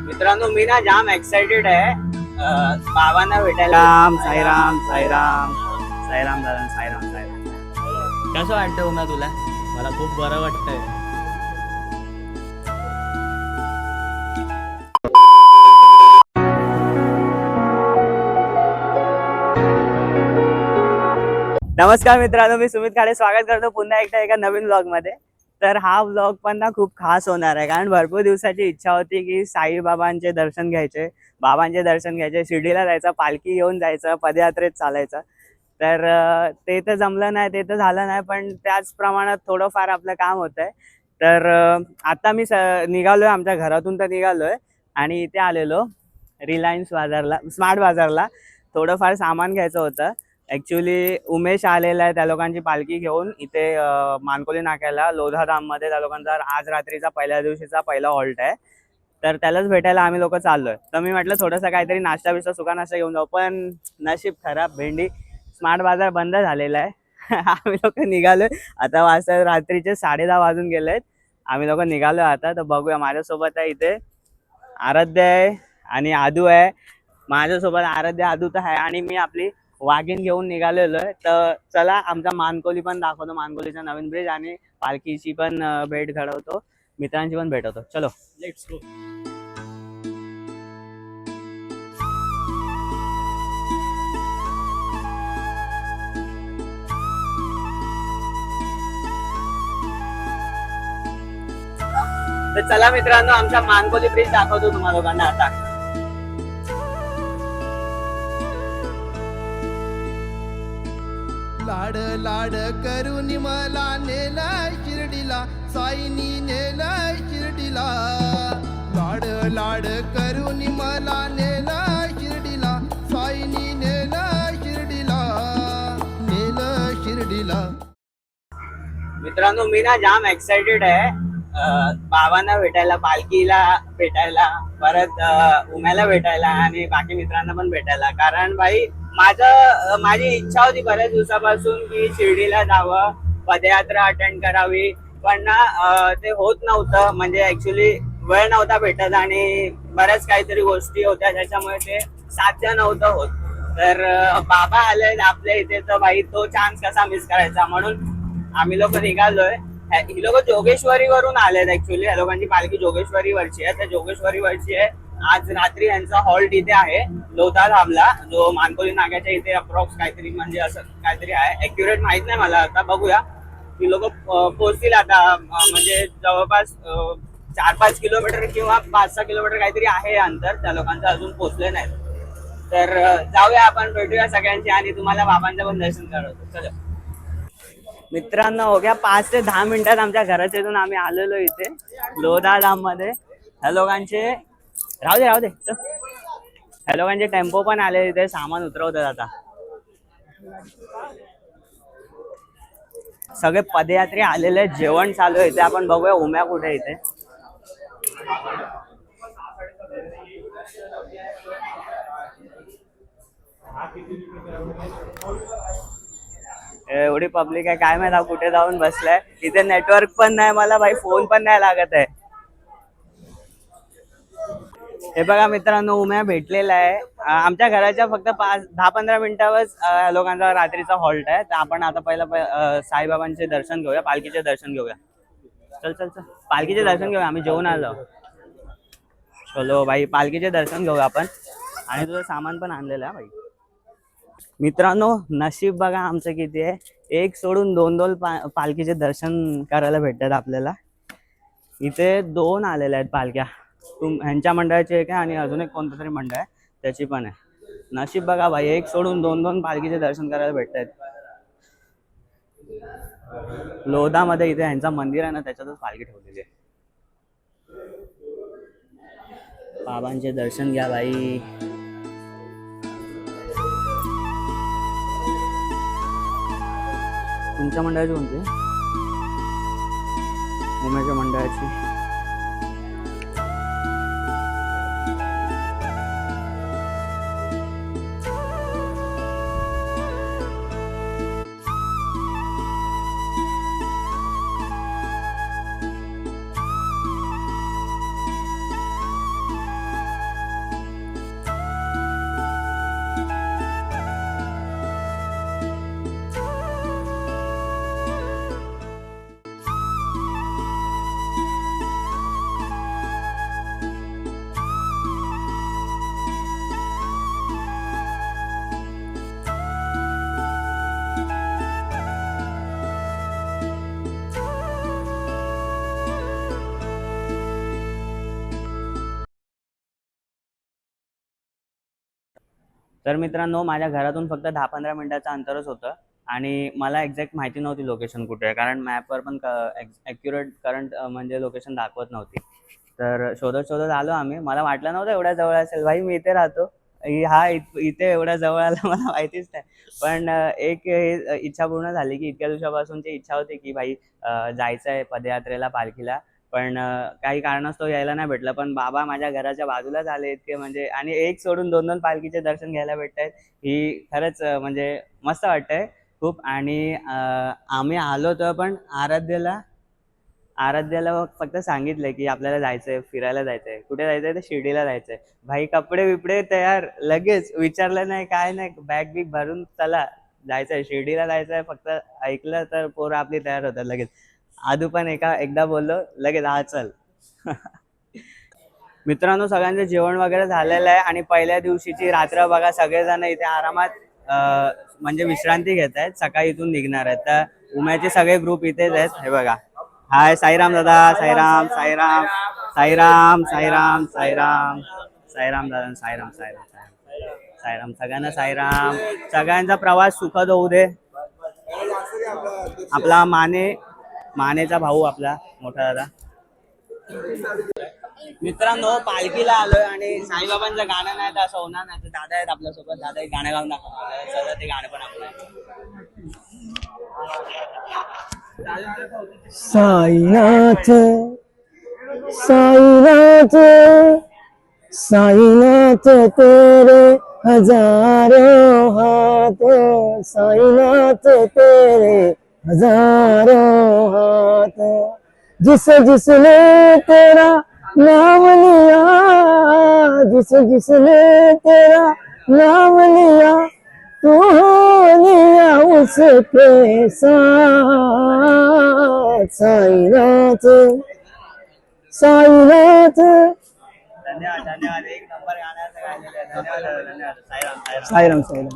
मित्रांनो मी ना जाम एक्साइटेड आहे बाबांना भेटायला. राम साईराम साईराम साईराम दादा साईराम साईराम. कसं वाटतं उन्हा तुला? मला खूप बरं वाटतंय. नमस्कार मित्रांनो, मी सुमित खाडे स्वागत करतो पुन्हा एकदा एका नवीन व्लॉग मध्ये. तर हा व्लॉग पण ना खूप खास होणार आहे, कारण भरपूर दिवसाची इच्छा होती की साईबाबांचे दर्शन घ्यायचे, बाबांचे दर्शन घ्यायचे, शिर्डीला जायचं, पालखी घेऊन जायचं, पदयात्रेत चालायचं. तर ते तर जमलं नाही, ते तर झालं नाही, पण त्याच प्रमाणात थोडंफार आपलं काम होत आहे. तर आता मी निघालोय, आमच्या घरातून तर निघालोय आणि इथे आलेलो रिलायन्स बाजारला, स्मार्ट बाजारला. थोडंफार सामान घ्यायचं होतं. ॲक्च्युली उमेश आलेला आहे त्या लोकांची पालखी घेऊन इथे मानकोली नाक्याला लोधा धाममध्ये. त्या लोकांचा आज रात्रीचा पहिल्या दिवशीचा पहिला हॉल्ट आहे, तर त्यालाच भेटायला आम्ही लोक चाललोय. तर मी म्हटलं थोडंसं काहीतरी नाश्ता बिस्टा सुका नाश्ता घेऊन जाऊ, पण नशीब खराब, भेंडी स्मार्ट बाजार बंद झालेला आहे. आम्ही लोक निघालोय आता, वाजता रात्रीचे 10:30 वाजून गेले आहेत. आम्ही लोक निघालोय आता. तर बघूया, माझ्यासोबत आहे इथे आराध्य आहे आणि आदू आहे. माझ्यासोबत आराध्य आदू तर आहे आणि मी आपली वाघीण घेऊन निघालेलो आहे. तर चला, आमचा मानकोली पण दाखवतो, मानकोलीचा नवीन ब्रिज, आणि पालखीची पण भेट घडवतो, मित्रांची पण भेट होतो. चलो लेट्स गो. तर चला मित्रांनो, आमचा मानकोली ब्रिज दाखवतो तुम्हा लोकांना आता. लाड लाड करून मला नेला शिर्डीला, साईनी नेला शिर्डीला. लाड लाड करून मला नेला शिर्डीला, साईनी नेला शिर्डीला, नेलं शिर्डीला. मित्रांनो मी ना जाम एक्साइटेड आहे बाबांना भेटायला, पालखीला भेटायला, परत उम्याला भेटायला आणि बाकी मित्रांना पण भेटायला. कारण भाई माझी इच्छा होती बऱ्याच दिवसापासून की शिर्डीला जावं, पदयात्रा अटेंड करावी, पण ना ते होत नव्हतं. म्हणजे ऍक्च्युली वेळ नव्हता भेटत आणि बऱ्याच काहीतरी गोष्टी होत्या, त्याच्यामुळे ते साध्य नव्हतं होत. तर बाबा आले आपल्या इथे, तर भाई तो चान्स कसा मिस करायचा, म्हणून आम्ही लोक निघालोय. ही लोक जोगेश्वरी वरून आलेत. ऍक्च्युली या लोकांची पालखी जोगेश्वरी वरची आहे, त्या जोगेश्वरी वरची आहे. आज रात्री यांचा हॉल्ट इथे आहे लोधा धामला, जो मानकोली नाक्याच्या इथे अप्रॉक्स काहीतरी, म्हणजे असं काहीतरी आहे, ऍक्युरेट माहित नाही मला. आता बघूया, ही लोक पोहोचतील आता. म्हणजे जवळपास 4-5 किलोमीटर किंवा 5-6 किलोमीटर काहीतरी आहे अंतर, त्या लोकांचं अजून पोहोचले नाही. तर जाऊया आपण, भेटूया सगळ्यांची आणि तुम्हाला बाबांचं पण दर्शन करवतो. चलो मित्रांनो, हो गया 5 ते 10 मिनिटात आमच्या घराच्या इथून आम्ही आलेलो इथे लोधा धाम मध्ये. ह्या लोकांचे राहू दे ह्या लोकांचे टेम्पो पण आले इथे, सामान उतरवतात आता. सगळे पदयात्री आलेले, जेवण चालू आहे इथे. आपण बघूया उम्या कुठे इथे. एवढी पब्लिक आहे, काय माहिती कुठे जाऊन बसलाय. इथे नेटवर्क पण नाही मला भाई, फोन पण नाही लागत आहे. हे बघा मित्रांनो, उम्या भेटलेला आहे. आमच्या घराच्या फक्त 10-15 मिनिटावर लोकांचा रात्रीचा हॉल्ट आहे. तर आपण आता पहिला साईबाबांचे दर्शन घेऊया, पालखीचे दर्शन घेऊया. चल पालखीचे दर्शन घेऊया, आम्ही जेवून आलो. चलो भाई, पालखीचे दर्शन घेऊया आपण. आणि तुझं सामान पण आणलेलं आहे भाई. मित्रांनो नशीब बघा आमचं किती आहे, एक सोडून दोन पालखीचे दर्शन करायला भेटतात आपल्याला. इथे 2 आलेल्या आहेत पालख्या, ह्यांच्या मंडळाची एक आहे आणि अजून एक कोणतं तरी मंडळ आहे त्याची पण आहे. नशीब बघा भाई, एक सोडून 2 पालखीचे दर्शन करायला भेटत आहेत. लोधामध्ये इथे ह्यांचं मंदिर आहे ना, त्याच्यातच पालखी ठेवलेली आहे. बाबांचे दर्शन घ्या भाई. तुमच्या मंडळाची कोणती? उमेच्या मंडळाची. तर मित्रांनो माझ्या घरातून फक्त 10-15 मिनिटाचं अंतरच होतं आणि मला एक्झॅक्ट माहिती नव्हती लोकेशन कुठे आहे, कारण मॅपवर पण ॲक्युरेट करंट म्हणजे लोकेशन दाखवत नव्हती. तर शोधत शोधत आलो आम्ही. मला वाटलं नव्हतं एवढ्या जवळ असेल. भाई मी इथे राहतो, इथे एवढ्या जवळ आला मला माहितीच नाही. पण एक हे इच्छा पूर्ण झाली की इतक्या दिवसापासूनची इच्छा होती की भाई जायचं आहे पदयात्रेला, पालखीला. पण काही कारणास्तव यायला नाही भेटलं. पण बाबा माझ्या घराच्या बाजूलाच आले इतके म्हणजे, आणि एक सोडून 2-2 पालखीचे दर्शन घ्यायला भेटतायत ही खरंच म्हणजे मस्त वाटतंय खूप. आणि आम्ही आलो तर पण आराध्याला फक्त सांगितलंय की आपल्याला जायचंय, फिरायला जायचंय. कुठे जायचंय? तर शिर्डीला जायचंय. भाई कपडे बिपडे तयार, लगेच विचारलं नाही काय नाही, बॅग बिग भरून चला जायचंय, शिर्डीला जायचंय. फक्त ऐकलं तर पोरं आपली तयार होतात लगेच. आदू पण एकदा बोललो लगेच हा चल. मित्रांनो सगळ्यांचं जेवण वगैरे झालेलं आहे आणि पहिल्या दिवशीची रात्र बघा, सगळेजण इथे आरामात म्हणजे विश्रांती घेत आहेत. सकाळी इथून निघणार आहेत. तर उम्याचे सगळे ग्रुप इथेच आहेत. हे बघा, हाय साईराम दादा, साईराम साईराम साईराम साईराम साईराम साईराम दादा, साईराम साईराम साईराम सगळ्यांना साईराम. सगळ्यांचा प्रवास सुखद होऊ दे. आपला मानेचा भाऊ, आपला मोठा दादा. मित्रांनो पालखीला आलोय आणि साईबाबांचं गाणं नाही तर असं होणार नाही. तर दादा आहेत आपल्यासोबत, दादा एक गाणं गाऊन दाखवणार, सगळं ते गाणं पण आपलं. साईनाथ साईनाथ साईनाथ तेरे हजारों हाथ, साईनाथ तेरे हजारों हाथ, जिसने तेरा नाम लिया, जिसने तेरा नाम लिया, तू लिया उसके साथ, साईनाथ साईनाथ. धन्यवाद धन्यवाद, एक नंबर गाण्याचं गायलेलं आहे. धन्यवाद धन्यवाद. साईराम साईराम साईराम.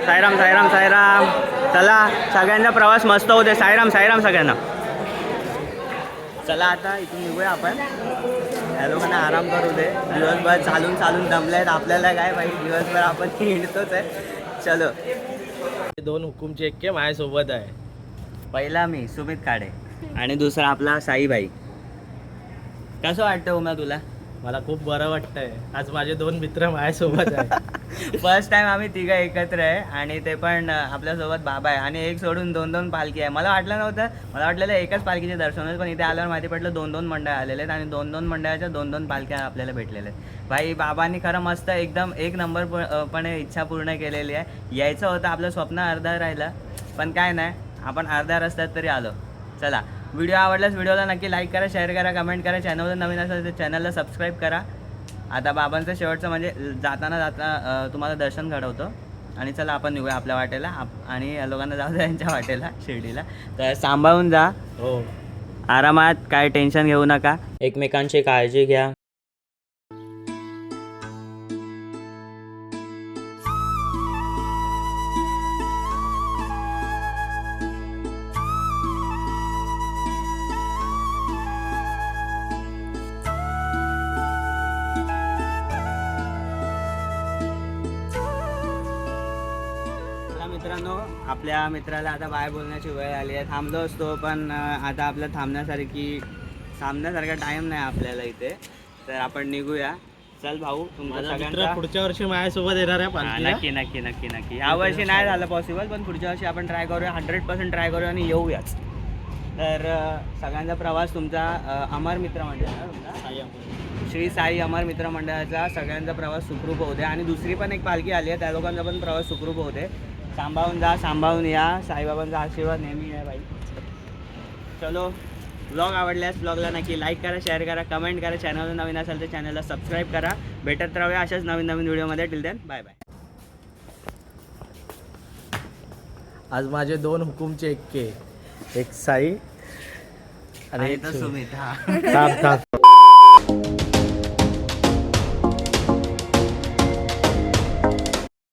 साईराम साईराम साईराम. चला सगळ्यांचा प्रवास मस्त होते. साईराम साईराम सगळ्यांना. चला आता इथून निघूया आपण. या लोकांना आराम करू दे, दिवसभर चालून चालून दमले आहेत. आपल्याला काय भाई, दिवसभर आपण हिंडतोच आहे. चलो. 2 हुकुमचे एक्के माझ्यासोबत आहे. पहिला मी सुमित काडे आणि दुसरा आपला साईबाई. कसं वाटतं उमा तुला? मला खूप बरं वाटतंय. आज माझे 2 मित्र माझ्यासोबत आहे. फर्स्ट टाइम आम्ही तिघं एकत्र आहे आणि ते पण आपल्यासोबत बाबा आहे आणि एक सोडून 2-2 पालखी आहे. मला वाटलं नव्हतं, मला वाटलेलं एकच पालखीचे दर्शन होईल, पण इथे आल्यावर माहिती पडलं 2-2 मंडळ आलेले आहेत आणि 2-2 मंडळाच्या 2-2 पालख्या आपल्याला भेटलेल्या आहेत. भाई बाबांनी खरं मस्त एकदम एक नंबर पण इच्छा पूर्ण केलेली आहे. यायचं होतं, आपलं स्वप्न अर्धा राहिलं, पण काय नाही, आपण अर्ध्या रस्त्यात तरी आलो. चला, व्हिडिओ आवडल्यास व्हिडिओला नक्की लाईक करा, शेअर करा, कमेंट करा. चॅनलवर नवीन असेल तर चॅनलला सबस्क्राईब करा. आता बाबांचं शेवटचं म्हणजे जाता तुम्हाला दर्शन घडवतो आणि चला आपण निघूया आपल्या वाटेला. आणि या लोकांना जाऊ द्या यांच्या वाटेला, शिर्डीला. तर सांभाळून जा, हो, आरामात, काय टेन्शन घेऊ नका, एकमेकांची काळजी घ्या. मित्रांनो आपल्या मित्राला आता बाय बोलण्याची वेळ आली आहे. थांबलो असतो पण आता आपलं थांबण्यासारखा टाइम नाही आपल्याला इथे, तर आपण निघूया. चल भाऊ, तुमचा माझा मित्र सगळ्यांचा पुढच्या वर्षी माझ्यासोबत येणार आहे पालखीला. नक्की नक्की नक्की नक्की. यावर्षी नाही झालं पॉसिबल, पण पुढच्या वर्षी आपण ट्राय करूया, 100% ट्राय करूया आणि येऊयाच. तर सगळ्यांचा प्रवास तुमचा अमर मित्र मंडळ ना तुमचा श्री साई अमर मित्र मंडळाचा सगळ्यांचा प्रवास सुखरूप होऊ दे. आणि दुसरी पण एक पालखी आली आहे, त्या लोकांचा पण प्रवास सुखरूप होऊ दे. सांभाळून जा, सांभाळून या. साईबाबांचा आशीर्वाद नेहमी आहे भाई. चलो, ब्लॉग आवडल्यास ब्लॉगला नक्की लाईक करा, शेअर करा, कमेंट करा. चॅनलवर नवीन असेल तर चॅनलला सबस्क्राईब करा. भेटत राहूया अशाच नवीन नवीन व्हिडिओमध्ये. Till then bye bye. आज माझे 2 हुकुमचे एक्के, एक साई आणि सुमित. थांब थांब